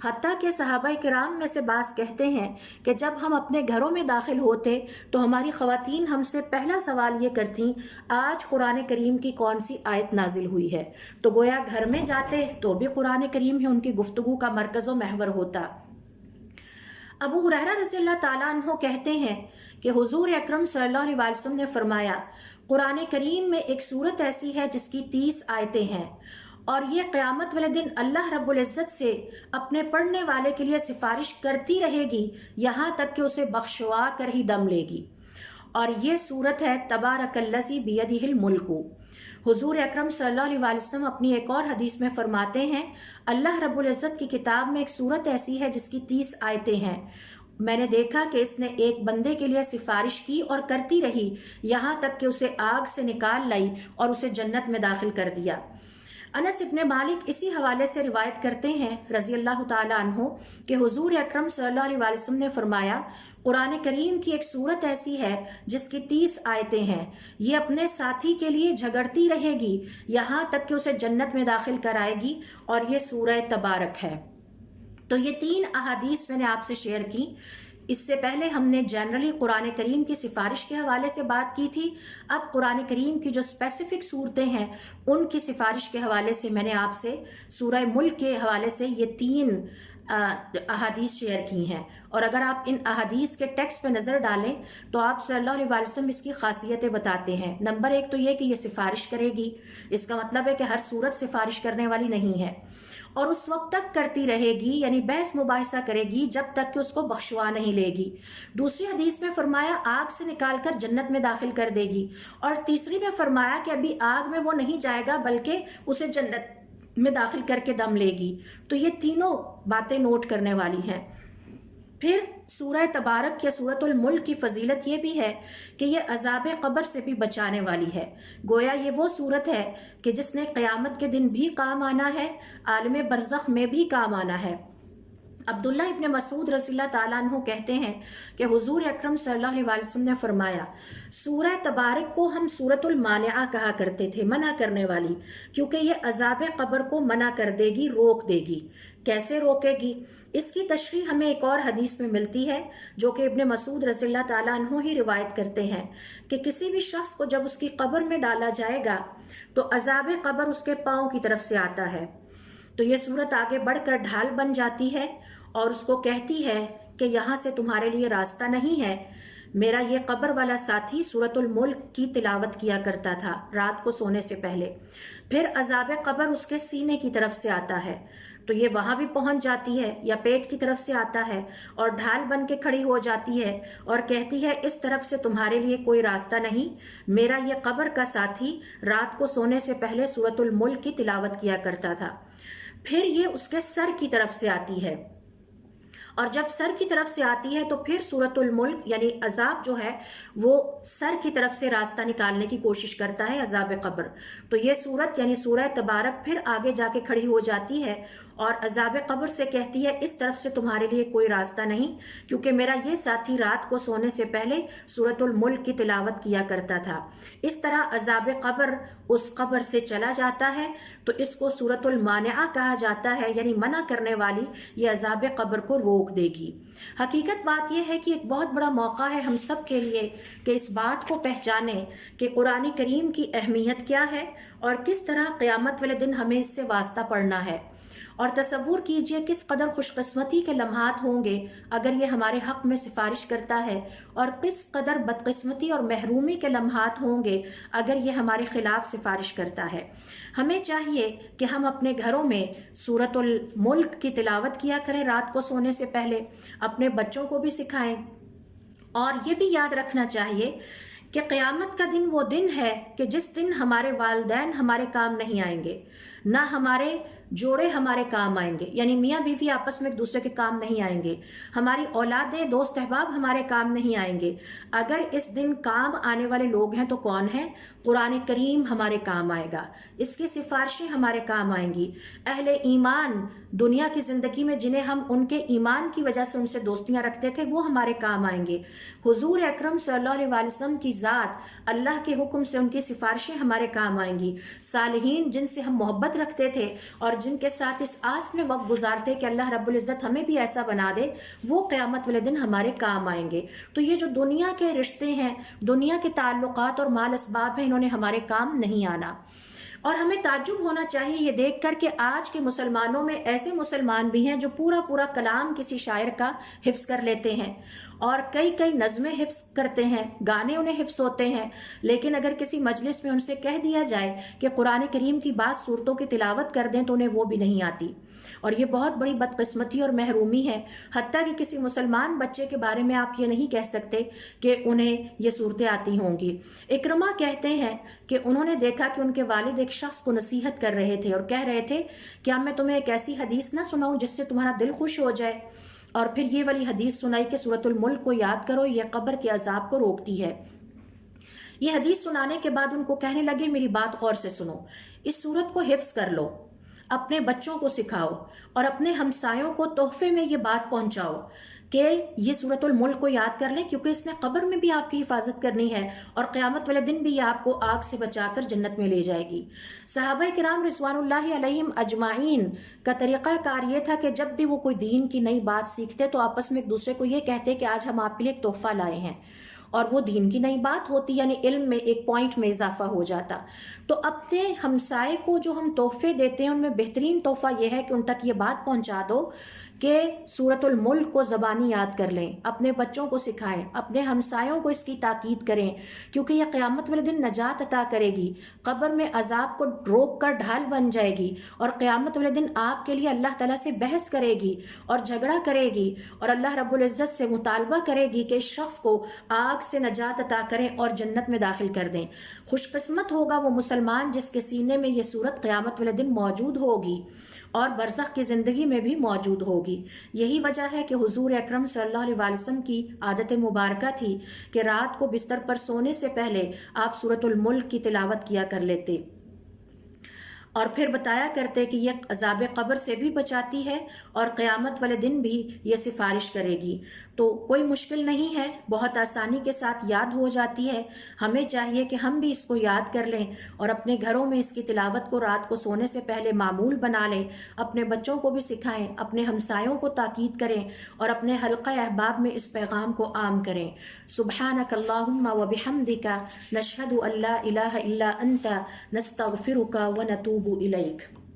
حتیٰ کہ صحابہ کرام میں سے بعض کہتے ہیں کہ جب ہم اپنے گھروں میں داخل ہوتے تو ہماری خواتین ہم سے پہلا سوال یہ کرتیں، آج قرآن کریم کی کون سی آیت نازل ہوئی ہے؟ تو گویا گھر میں جاتے تو بھی قرآن کریم ہی ان کی گفتگو کا مرکز و محور ہوتا۔ ابو ہریرہ رضی اللہ تعالیٰ عنہ کہتے ہیں کہ حضور اکرم صلی اللہ علیہ وسلم نے فرمایا قرآن کریم میں ایک سورت ایسی ہے جس کی 30 آیتیں ہیں اور یہ قیامت والے دن اللہ رب العزت سے اپنے پڑھنے والے کے لیے سفارش کرتی رہے گی یہاں تک کہ اسے بخشوا کر ہی دم لے گی، اور یہ سورت ہے تبارک الذی بیدہ الملک۔ حضور اکرم صلی اللہ علیہ وسلم اپنی ایک اور حدیث میں فرماتے ہیں اللہ رب العزت کی کتاب میں ایک سورت ایسی ہے جس کی 30 آیتیں ہیں، میں نے دیکھا کہ اس نے ایک بندے کے لیے سفارش کی اور کرتی رہی یہاں تک کہ اسے آگ سے نکال لائی اور اسے جنت میں داخل کر دیا۔ انس ابن مالک اسی حوالے سے روایت کرتے ہیں رضی اللہ تعالیٰ عنہ کہ حضور اکرم صلی اللہ علیہ وسلم نے فرمایا قرآن کریم کی ایک سورت ایسی ہے جس کی 30 آیتیں ہیں، یہ اپنے ساتھی کے لیے جھگڑتی رہے گی یہاں تک کہ اسے جنت میں داخل کرائے گی، اور یہ سورہ تبارک ہے۔ تو یہ 3 احادیث میں نے آپ سے شیئر کی۔ اس سے پہلے ہم نے جنرلی قرآن کریم کی سفارش کے حوالے سے بات کی تھی، اب قرآن کریم کی جو اسپیسیفک صورتیں ہیں ان کی سفارش کے حوالے سے میں نے آپ سے سورہ ملک کے حوالے سے یہ 3 احادیث شیئر کی ہیں، اور اگر آپ ان احادیث کے ٹیکسٹ پہ نظر ڈالیں تو آپ صلی اللہ علیہ وسلم اس کی خاصیتیں بتاتے ہیں۔ نمبر 1 تو یہ کہ یہ سفارش کرے گی، اس کا مطلب ہے کہ ہر صورت سفارش کرنے والی نہیں ہے، اور اس وقت تک کرتی رہے گی یعنی بحث مباحثہ کرے گی جب تک کہ اس کو بخشوا نہیں لے گی۔ دوسری حدیث میں فرمایا آگ سے نکال کر جنت میں داخل کر دے گی، اور تیسری میں فرمایا کہ ابھی آگ میں وہ نہیں جائے گا بلکہ اسے جنت میں داخل کر کے دم لے گی۔ تو یہ تینوں باتیں نوٹ کرنے والی ہیں۔ پھر سورہ تبارک یا سورۃ الملک کی فضیلت یہ بھی ہے کہ یہ عذاب قبر سے بھی بچانے والی ہے، گویا یہ وہ سورت ہے کہ جس نے قیامت کے دن بھی کام آنا ہے، عالم برزخ میں بھی کام آنا ہے۔ عبداللہ ابن مسعود رضی اللہ تعالیٰ عنہ کہتے ہیں کہ حضور اکرم صلی اللہ علیہ وسلم نے فرمایا سورہ تبارک کو ہم سورۃ المانعہ کہا کرتے تھے، منع کرنے والی، کیونکہ یہ عذاب قبر کو منع کر دے گی، روک دے گی۔ کیسے روکے گی؟ اس کی تشریح ہمیں ایک اور حدیث میں ملتی ہے جو کہ ابن مسعود رضی اللہ تعالیٰ عنہ ہی روایت کرتے ہیں کہ کسی بھی شخص کو جب اس کی قبر میں ڈالا جائے گا تو عذاب قبر اس کے پاؤں کی طرف سے آتا ہے، تو یہ صورت آگے بڑھ کر ڈھال بن جاتی ہے اور اس کو کہتی ہے کہ یہاں سے تمہارے لیے راستہ نہیں ہے۔ میرا یہ قبر والا ساتھی سورۃ الملک کی تلاوت کیا کرتا تھا رات کو سونے سے پہلے۔ پھر عذاب قبر اس کے سینے کی طرف سے آتا ہے، تو یہ وہاں بھی پہنچ جاتی ہے، یا پیٹ کی طرف سے آتا ہے اور ڈھال بن کے کھڑی ہو جاتی ہے اور کہتی ہے اس طرف سے تمہارے لیے کوئی راستہ نہیں۔ میرا یہ قبر کا ساتھی رات کو سونے سے پہلے سورۃ الملک کی تلاوت کیا کرتا تھا۔ پھر یہ اس کے سر کی طرف سے آتی ہے، اور جب سر کی طرف سے آتی ہے تو پھر سورۃ الملک یعنی عذاب جو ہے وہ سر کی طرف سے راستہ نکالنے کی کوشش کرتا ہے، عذاب قبر۔ تو یہ سورت یعنی سورہ تبارک پھر آگے جا کے کھڑی ہو جاتی ہے اور عذاب قبر سے کہتی ہے اس طرف سے تمہارے لیے کوئی راستہ نہیں، کیونکہ میرا یہ ساتھی رات کو سونے سے پہلے سورۃ الملک کی تلاوت کیا کرتا تھا۔ اس طرح عذاب قبر اس قبر سے چلا جاتا ہے، تو اس کو سورۃ المانعہ کہا جاتا ہے، یعنی منع کرنے والی، یہ عذاب قبر کو روک دے گی۔ حقیقت بات یہ ہے کہ ایک بہت بڑا موقع ہے ہم سب کے لیے کہ اس بات کو پہچانیں کہ قرآن کریم کی اہمیت کیا ہے اور کس طرح قیامت والے دن ہمیں اس سے واسطہ پڑھنا ہے۔ اور تصور کیجئے کس قدر خوش قسمتی کے لمحات ہوں گے اگر یہ ہمارے حق میں سفارش کرتا ہے، اور کس قدر بدقسمتی اور محرومی کے لمحات ہوں گے اگر یہ ہمارے خلاف سفارش کرتا ہے۔ ہمیں چاہیے کہ ہم اپنے گھروں میں سورۃ الملک کی تلاوت کیا کریں رات کو سونے سے پہلے، اپنے بچوں کو بھی سکھائیں، اور یہ بھی یاد رکھنا چاہیے کہ قیامت کا دن وہ دن ہے کہ جس دن ہمارے والدین ہمارے کام نہیں آئیں گے، نہ ہمارے جوڑے ہمارے کام آئیں گے، یعنی میاں بیوی آپس میں ایک دوسرے کے کام نہیں آئیں گے، ہماری اولادیں دوست احباب ہمارے کام نہیں آئیں گے۔ اگر اس دن کام آنے والے لوگ ہیں تو کون ہیں؟ قرآن کریم ہمارے کام آئے گا، اس کی سفارشیں ہمارے کام آئیں گی۔ اہل ایمان دنیا کی زندگی میں جنہیں ہم ان کے ایمان کی وجہ سے ان سے دوستیاں رکھتے تھے وہ ہمارے کام آئیں گے۔ حضور اکرم صلی اللہ علیہ وسلم کی ذات، اللہ کے حکم سے ان کی سفارشیں ہمارے کام آئیں گی۔ صالحین جن سے ہم محبت رکھتے تھے اور جن کے ساتھ اس آس میں وقت گزارتے کہ اللہ رب العزت ہمیں بھی ایسا بنا دے، وہ قیامت والے دن ہمارے کام آئیں گے۔ تو یہ جو دنیا کے رشتے ہیں، دنیا کے تعلقات اور مال اسباب ہیں، انہوں نے ہمارے کام نہیں آنا۔ اور ہمیں تعجب ہونا چاہیے یہ دیکھ کر کہ آج کے مسلمانوں میں ایسے مسلمان بھی ہیں جو پورا پورا کلام کسی شاعر کا حفظ کر لیتے ہیں اور کئی کئی نظمیں حفظ کرتے ہیں، گانے انہیں حفظ ہوتے ہیں، لیکن اگر کسی مجلس میں ان سے کہہ دیا جائے کہ قرآن کریم کی بعض صورتوں کی تلاوت کر دیں تو انہیں وہ بھی نہیں آتی، اور یہ بہت بڑی بدقسمتی اور محرومی ہے۔ حتیٰ کہ کسی مسلمان بچے کے بارے میں آپ یہ نہیں کہہ سکتے کہ انہیں یہ صورتیں آتی ہوں گی۔ اکرمہ کہتے ہیں کہ انہوں نے دیکھا کہ ان کے والد ایک شخص کو نصیحت کر رہے تھے اور کہہ رہے تھے کیا میں تمہیں ایک ایسی حدیث نہ سناؤں جس سے تمہارا دل خوش ہو جائے، اور پھر یہ والی حدیث سنائی کہ سورۃ الملک کو یاد کرو، یہ قبر کے عذاب کو روکتی ہے۔ یہ حدیث سنانے کے بعد ان کو کہنے لگے میری بات غور سے سنو، اس سورت کو حفظ کر لو، اپنے بچوں کو سکھاؤ اور اپنے ہمسایوں کو تحفے میں یہ بات پہنچاؤ کہ یہ سورۃ الملک کو یاد کر لیں، کیونکہ اس نے قبر میں بھی آپ کی حفاظت کرنی ہے اور قیامت والے دن بھی یہ آپ کو آگ سے بچا کر جنت میں لے جائے گی۔ صحابہ کرام رضوان اللہ علیہم اجمعین کا طریقہ کار یہ تھا کہ جب بھی وہ کوئی دین کی نئی بات سیکھتے تو آپس میں ایک دوسرے کو یہ کہتے کہ آج ہم آپ کے لیے ایک تحفہ لائے ہیں، اور وہ دین کی نئی بات ہوتی، یعنی علم میں ایک پوائنٹ میں اضافہ ہو جاتا۔ تو اپنے ہمسائے کو جو ہم تحفے دیتے ہیں ان میں بہترین تحفہ یہ ہے کہ ان تک یہ بات پہنچا دو کہ سورۃ الملک کو زبانی یاد کر لیں، اپنے بچوں کو سکھائیں، اپنے ہمسایوں کو اس کی تاکید کریں، کیونکہ یہ قیامت والے دن نجات عطا کرے گی، قبر میں عذاب کو روک کر ڈھال بن جائے گی، اور قیامت والے دن آپ کے لیے اللہ تعالیٰ سے بحث کرے گی اور جھگڑا کرے گی، اور اللہ رب العزت سے مطالبہ کرے گی کہ اس شخص کو آگ سے نجات عطا کریں اور جنت میں داخل کر دیں۔ خوش قسمت ہوگا وہ مسلمان جس کے سینے میں یہ صورت قیامت والے دن موجود ہوگی اور برزخ کی زندگی میں بھی موجود ہوگی۔ یہی وجہ ہے کہ حضور اکرم صلی اللہ علیہ وسلم کی عادت مبارکہ تھی کہ رات کو بستر پر سونے سے پہلے آپ سورۃ الملک کی تلاوت کیا کر لیتے، اور پھر بتایا کرتے کہ یہ عذاب قبر سے بھی بچاتی ہے اور قیامت والے دن بھی یہ سفارش کرے گی۔ تو کوئی مشکل نہیں ہے، بہت آسانی کے ساتھ یاد ہو جاتی ہے۔ ہمیں چاہیے کہ ہم بھی اس کو یاد کر لیں اور اپنے گھروں میں اس کی تلاوت کو رات کو سونے سے پہلے معمول بنا لیں، اپنے بچوں کو بھی سکھائیں، اپنے ہمسایوں کو تاکید کریں اور اپنے حلقہ احباب میں اس پیغام کو عام کریں۔ سبحانک اللہم و بحمدک نشہد ان لا الہ الا انت نستغفرک و نتوب الیک۔